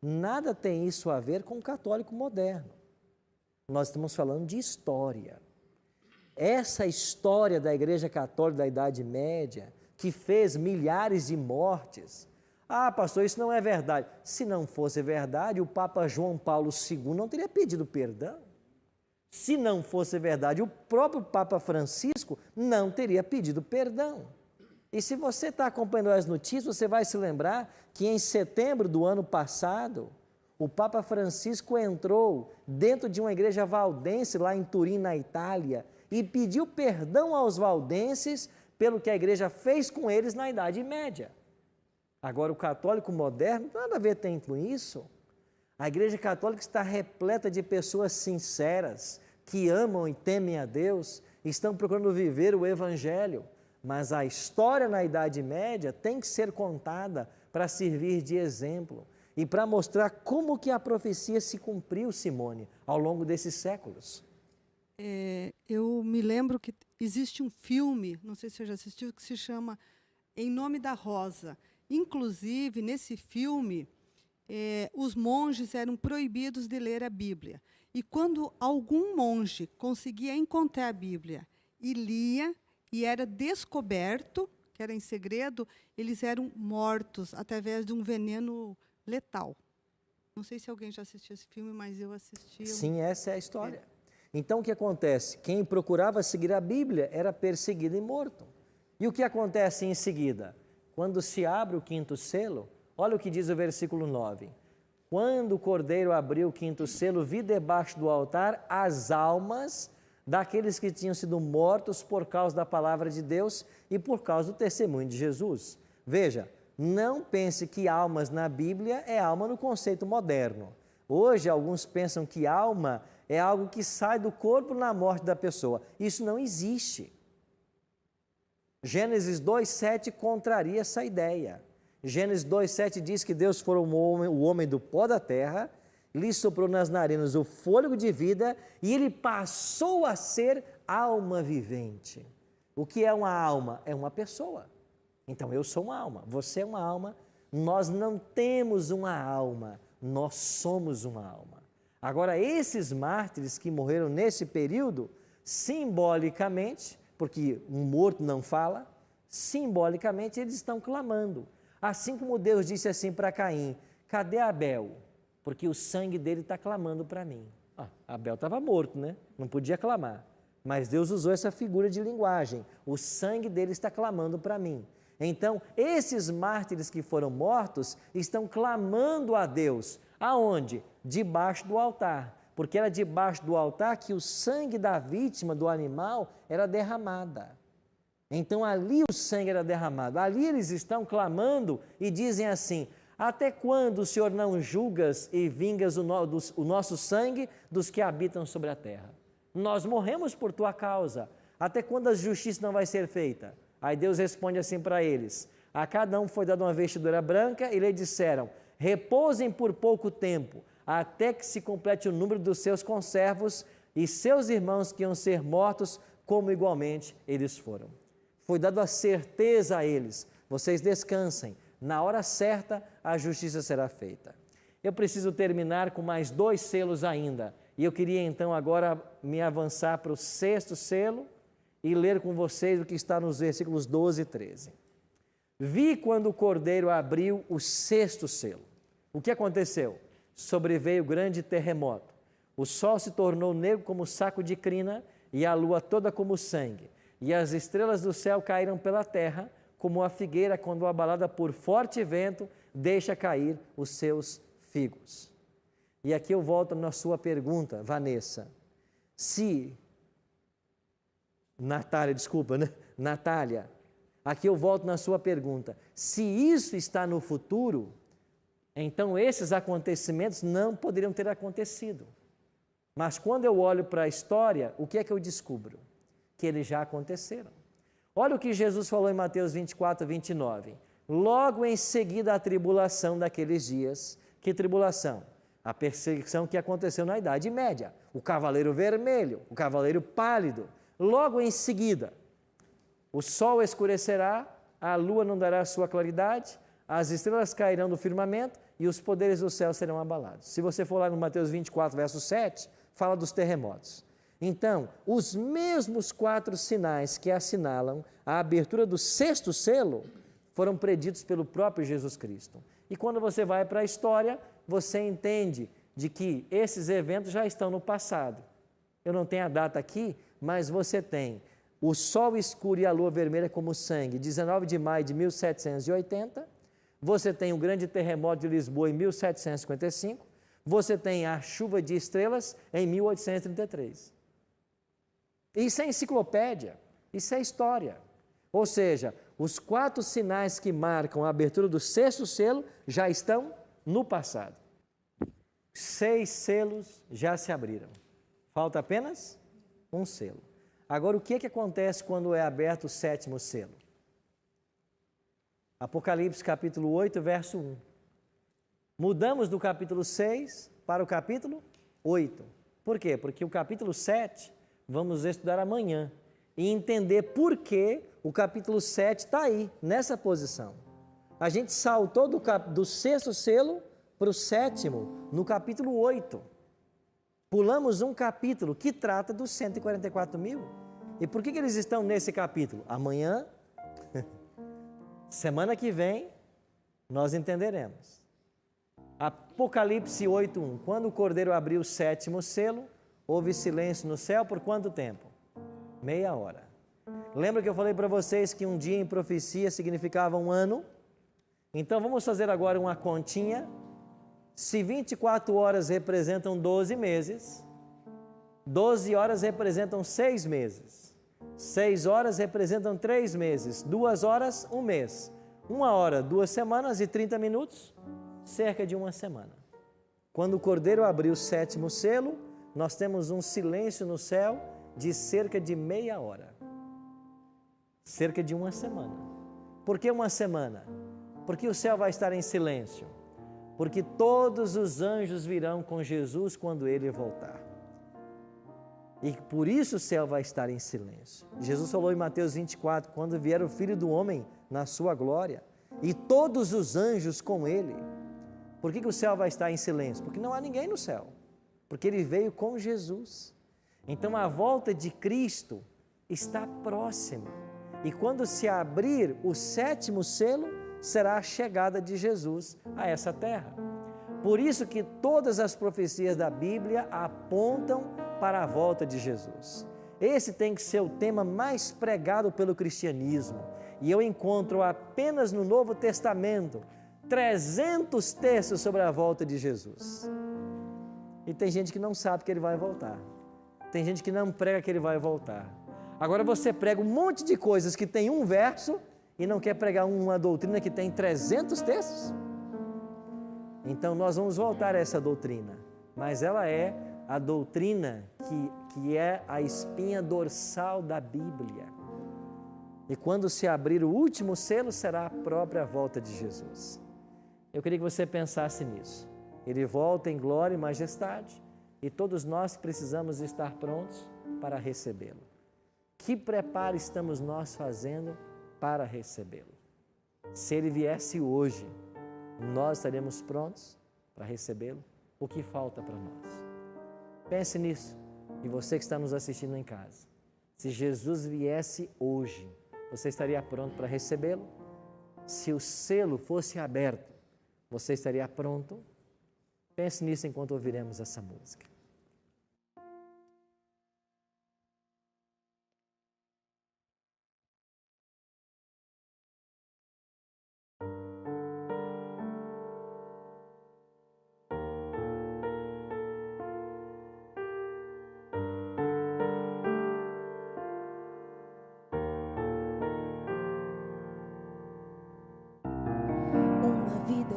nada tem isso a ver com o católico moderno. Nós estamos falando de história. Essa história da Igreja Católica da Idade Média, que fez milhares de mortes. Ah, pastor, isso não é verdade. Se não fosse verdade, o Papa João Paulo II não teria pedido perdão. Se não fosse verdade, o próprio Papa Francisco não teria pedido perdão. E se você está acompanhando as notícias, você vai se lembrar que em setembro do ano passado, o Papa Francisco entrou dentro de uma igreja valdense lá em Turim, na Itália, e pediu perdão aos valdenses pelo que a igreja fez com eles na Idade Média. Agora, o católico moderno, nada a ver tem com isso. A Igreja Católica está repleta de pessoas sinceras, que amam e temem a Deus, estão procurando viver o Evangelho. Mas a história na Idade Média tem que ser contada para servir de exemplo e para mostrar como que a profecia se cumpriu, Simone, ao longo desses séculos. Eu me lembro que existe um filme, não sei se você já assistiu, que se chama Em Nome da Rosa. Inclusive, nesse filme, os monges eram proibidos de ler a Bíblia. E quando algum monge conseguia encontrar a Bíblia e lia, e era descoberto, que era em segredo, eles eram mortos através de um veneno letal. Não sei se alguém já assistiu esse filme, mas eu assisti. Sim, essa é a história. Então, o que acontece? Quem procurava seguir a Bíblia era perseguido e morto. E o que acontece em seguida? Quando se abre o quinto selo, olha o que diz o versículo 9. Quando o cordeiro abriu o quinto selo, vi debaixo do altar as almas daqueles que tinham sido mortos por causa da palavra de Deus e por causa do testemunho de Jesus. Veja, não pense que almas na Bíblia é alma no conceito moderno. Hoje, alguns pensam que alma é algo que sai do corpo na morte da pessoa. Isso não existe. Gênesis 2,7 contraria essa ideia. Gênesis 2,7 diz que Deus formou o homem do pó da terra lhe soprou nas narinas o fôlego de vida e ele passou a ser alma vivente. O que é uma alma? É uma pessoa. Então eu sou uma alma, você é uma alma, nós não temos uma alma, nós somos uma alma. Agora, esses mártires que morreram nesse período, simbolicamente, porque um morto não fala, simbolicamente eles estão clamando. Assim como Deus disse assim para Caim: cadê Abel? Porque o sangue dele está clamando para mim. Abel estava morto, né? Não podia clamar. Mas Deus usou essa figura de linguagem. O sangue dele está clamando para mim. Então, esses mártires que foram mortos estão clamando a Deus. Aonde? Debaixo do altar. Porque era debaixo do altar que o sangue da vítima, do animal, era derramada. Então, ali o sangue era derramado. Ali eles estão clamando e dizem assim: até quando o Senhor não julgas e vingas o nosso sangue dos que habitam sobre a terra? Nós morremos por tua causa. Até quando a justiça não vai ser feita? Aí Deus responde assim para eles: a cada um foi dada uma vestidura branca e lhe disseram: repousem por pouco tempo, até que se complete o número dos seus conservos e seus irmãos que iam ser mortos, como igualmente eles foram. Foi dado a certeza a eles: vocês descansem, na hora certa a justiça será feita. Eu preciso terminar com mais 2 selos ainda, e eu queria então agora me avançar para o 6º selo e ler com vocês o que está nos versículos 12 e 13. Vi quando o Cordeiro abriu o 6º selo. O que aconteceu? Sobreveio grande terremoto. O sol se tornou negro como saco de crina e a lua toda como sangue. E as estrelas do céu caíram pela terra, como a figueira quando abalada por forte vento deixa cair os seus figos. E aqui eu volto na sua pergunta, Vanessa. Natália, aqui eu volto na sua pergunta. Se isso está no futuro, então esses acontecimentos não poderiam ter acontecido. Mas quando eu olho para a história, o que é que eu descubro? Que eles já aconteceram. Olha o que Jesus falou em Mateus 24, 29. Logo em seguida a tribulação daqueles dias. Que tribulação? A perseguição que aconteceu na Idade Média. O cavaleiro vermelho, o cavaleiro pálido. Logo em seguida, o sol escurecerá, a lua não dará sua claridade, as estrelas cairão do firmamento e os poderes do céu serão abalados. Se você for lá no Mateus 24, verso 7, fala dos terremotos. Então, os mesmos 4 sinais que assinalam a abertura do 6º selo foram preditos pelo próprio Jesus Cristo. E quando você vai para a história, você entende de que esses eventos já estão no passado. Eu não tenho a data aqui, mas você tem o sol escuro e a lua vermelha como sangue, 19 de maio de 1780. Você tem o grande terremoto de Lisboa em 1755. Você tem a chuva de estrelas em 1833. Isso é enciclopédia, isso é história. Ou seja, os 4 sinais que marcam a abertura do 6º selo já estão no passado. 6 selos já se abriram. Falta apenas um selo. Agora, o que acontece quando é aberto o 7º selo? Apocalipse capítulo 8, verso 1. Mudamos do capítulo 6 para o capítulo 8. Por quê? Porque o capítulo 7 vamos estudar amanhã e entender por que o capítulo 7 está aí, nessa posição. A gente saltou do 6º selo para o 7º, no capítulo 8. Pulamos um capítulo que trata dos 144 mil. E por que eles estão nesse capítulo? Amanhã, semana que vem, nós entenderemos. Apocalipse 8:1. Quando o Cordeiro abriu o 7º selo, houve silêncio no céu por quanto tempo? Meia hora. Lembra que eu falei para vocês que um dia em profecia significava um ano? Então vamos fazer agora uma continha. Se 24 horas representam 12 meses, 12 horas representam 6 meses, 6 horas representam 3 meses, 2 horas, 1 mês, 1 hora, 2 semanas e 30 minutos, cerca de 1 semana. Quando o Cordeiro abriu o 7º selo, nós temos um silêncio no céu de cerca de meia hora. Cerca de 1 semana. Por que 1 semana? Porque o céu vai estar em silêncio. porque todos os anjos virão com Jesus quando ele voltar. E por isso o céu vai estar em silêncio. Jesus falou em Mateus 24, quando vier o Filho do Homem na sua glória, e todos os anjos com ele. Por que o céu vai estar em silêncio? Porque não há ninguém no céu, porque ele veio com Jesus. Então a volta de Cristo está próxima. E quando se abrir o 7º selo, será a chegada de Jesus a essa terra. Por isso que todas as profecias da Bíblia apontam para a volta de Jesus. Esse tem que ser o tema mais pregado pelo cristianismo. E eu encontro apenas no Novo Testamento 300 textos sobre a volta de Jesus. E tem gente que não sabe que ele vai voltar. Tem gente que não prega que ele vai voltar. Agora você prega um monte de coisas que tem um verso e não quer pregar uma doutrina que tem 300 textos? Então nós vamos voltar a essa doutrina, mas ela é a doutrina que é a espinha dorsal da Bíblia. E quando se abrir o último selo, será a própria volta de Jesus. Eu queria que você pensasse nisso. Ele volta em glória e majestade, e todos nós precisamos estar prontos para recebê-lo. Que preparo estamos nós fazendo para recebê-lo? Se ele viesse hoje, nós estaremos prontos para recebê-lo? O que falta para nós? Pense nisso. E você que está nos assistindo em casa, se Jesus viesse hoje, você estaria pronto para recebê-lo? Se o selo fosse aberto, você estaria pronto? Pense nisso enquanto ouviremos essa música.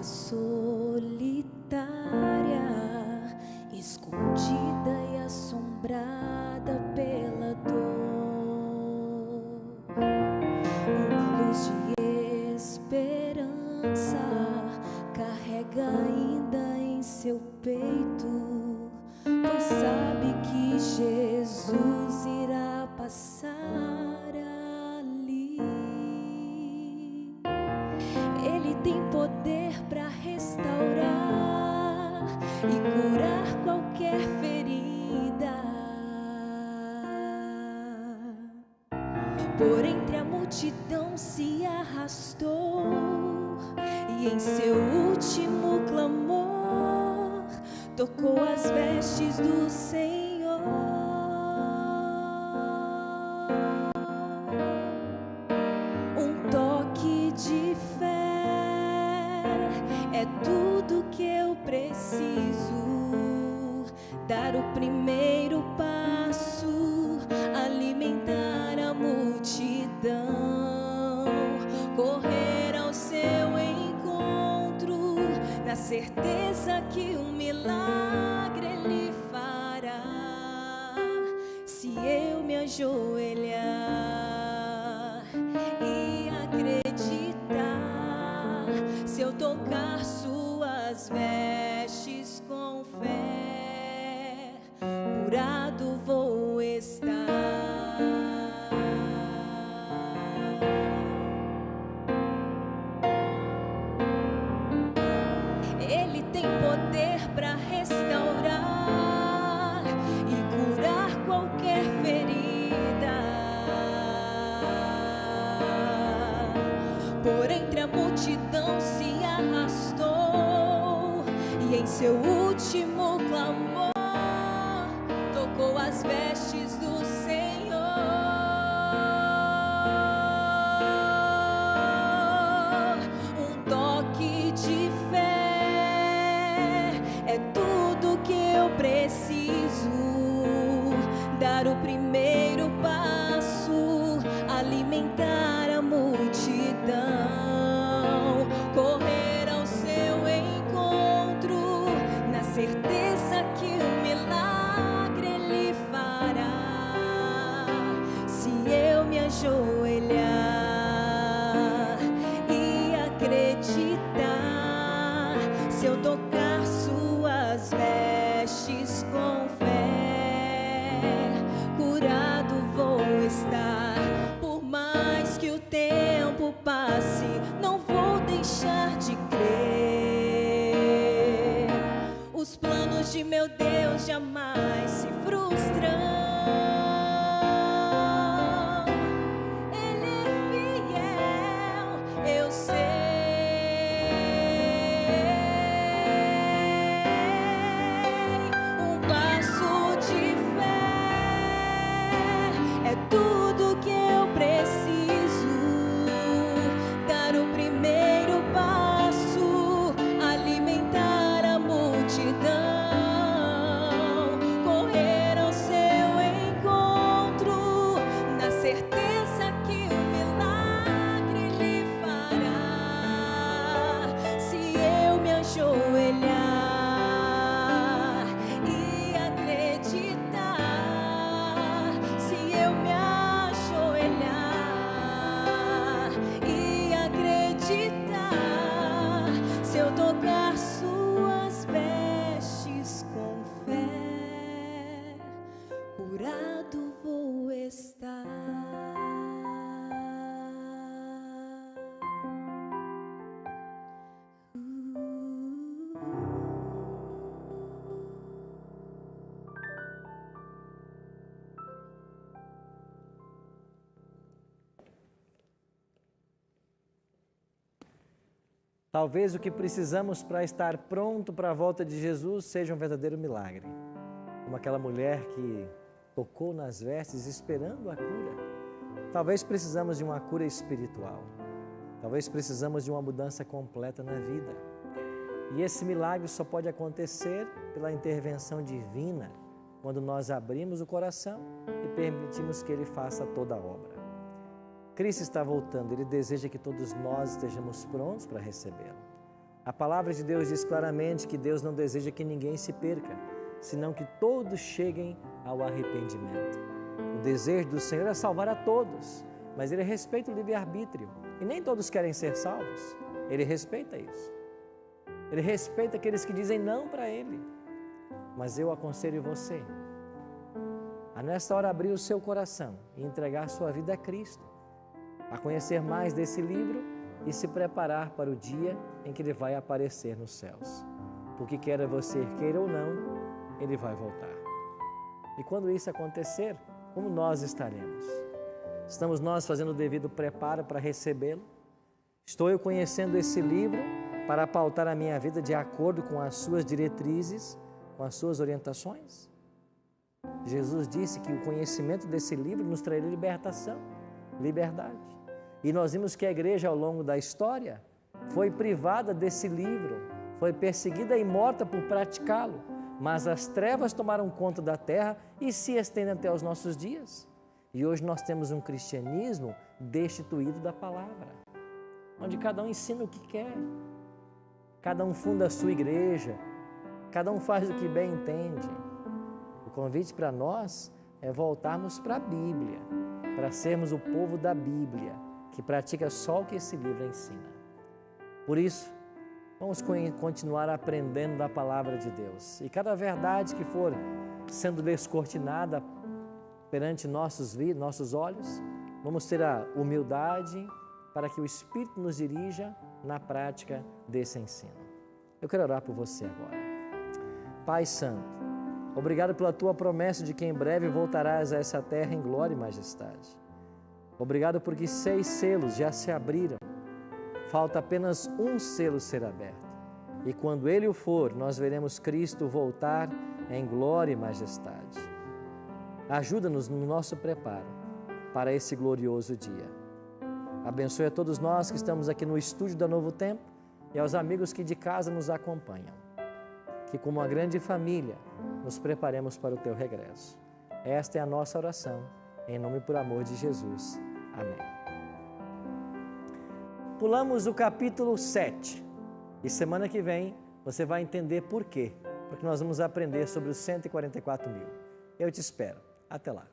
Solitária, escondida e assombrada pela dor, uma luz de esperança carrega ainda em seu peito, pois sabe que Jesus irá passar ali. Ele tem poder para restaurar e curar qualquer ferida. Por entre a multidão se arrastou e em seu último clamor tocou as vestes do Senhor. Um toque de fé é tudo que eu preciso. Dar o primeiro passo, alimentar a multidão, correr ao seu encontro, na certeza que um milagre Ele fará. Se eu me ajoelhar e acreditar, se eu tocar suas vestes com fé, curado vou estar. Ele tem poder para restaurar e curar qualquer ferida. Por entre a multidão se arrastou e em seu último clamor tocou as vestes do Senhor. Um toque de fé é tudo que eu preciso. Dar o primeiro passo, alimentar a multidão, correr ao seu encontro, na certeza que um milagre Ele fará. Se eu me ajoelhar e acreditar, se eu tocar de meu Deus jamais se frustram. Ele é fiel, eu sei. Um passo de fé é tudo que eu preciso. Dar o primeiro passo, alimentar a multidão, correr ao seu encontro, na certeza que o milagre ele fará. Se eu me ajoelhar e acreditar, se eu me ajoelhar e acreditar, se eu tocar suas vestes com fé, curado vou estar. Talvez o que precisamos para estar pronto para a volta de Jesus seja um verdadeiro milagre. Como aquela mulher que tocou nas vestes esperando a cura. Talvez precisamos de uma cura espiritual. Talvez precisamos de uma mudança completa na vida. E esse milagre só pode acontecer pela intervenção divina, quando nós abrimos o coração e permitimos que Ele faça toda a obra. Cristo está voltando, Ele deseja que todos nós estejamos prontos para recebê-lo. A palavra de Deus diz claramente que Deus não deseja que ninguém se perca, senão que todos cheguem ao arrependimento. O desejo do Senhor é salvar a todos, mas Ele respeita o livre-arbítrio. E nem todos querem ser salvos. Ele respeita isso. Ele respeita aqueles que dizem não para Ele. Mas eu aconselho você a nesta hora abrir o seu coração e entregar sua vida a Cristo, a conhecer mais desse livro e se preparar para o dia em que Ele vai aparecer nos céus. Porque quer você queira ou não, Ele vai voltar. E quando isso acontecer, como nós estaremos? Estamos nós fazendo o devido preparo para recebê-lo? Estou eu conhecendo esse livro para pautar a minha vida de acordo com as suas diretrizes, com as suas orientações? Jesus disse que o conhecimento desse livro nos traria libertação, liberdade. E nós vimos que a igreja, ao longo da história, foi privada desse livro, foi perseguida e morta por praticá-lo, mas as trevas tomaram conta da terra e se estendem até os nossos dias. E hoje nós temos um cristianismo destituído da palavra, onde cada um ensina o que quer, cada um funda a sua igreja, cada um faz o que bem entende. O convite para nós é voltarmos para a Bíblia, para sermos o povo da Bíblia, que pratica só o que esse livro ensina. Por isso, vamos continuar aprendendo da palavra de Deus. E cada verdade que for sendo descortinada perante nossos olhos, vamos ter a humildade para que o Espírito nos dirija na prática desse ensino. Eu quero orar por você agora. Pai Santo, obrigado pela Tua promessa de que em breve voltarás a essa terra em glória e majestade. Obrigado porque 6 selos já se abriram. Falta apenas um selo ser aberto. E quando ele o for, nós veremos Cristo voltar em glória e majestade. Ajuda-nos no nosso preparo para esse glorioso dia. Abençoe a todos nós que estamos aqui no estúdio da Novo Tempo e aos amigos que de casa nos acompanham. Que como uma grande família nos preparemos para o Teu regresso. Esta é a nossa oração, em nome e por amor de Jesus. Amém. Pulamos o capítulo 7 e semana que vem você vai entender por quê, porque nós vamos aprender sobre os 144.000. Eu te espero. Até lá.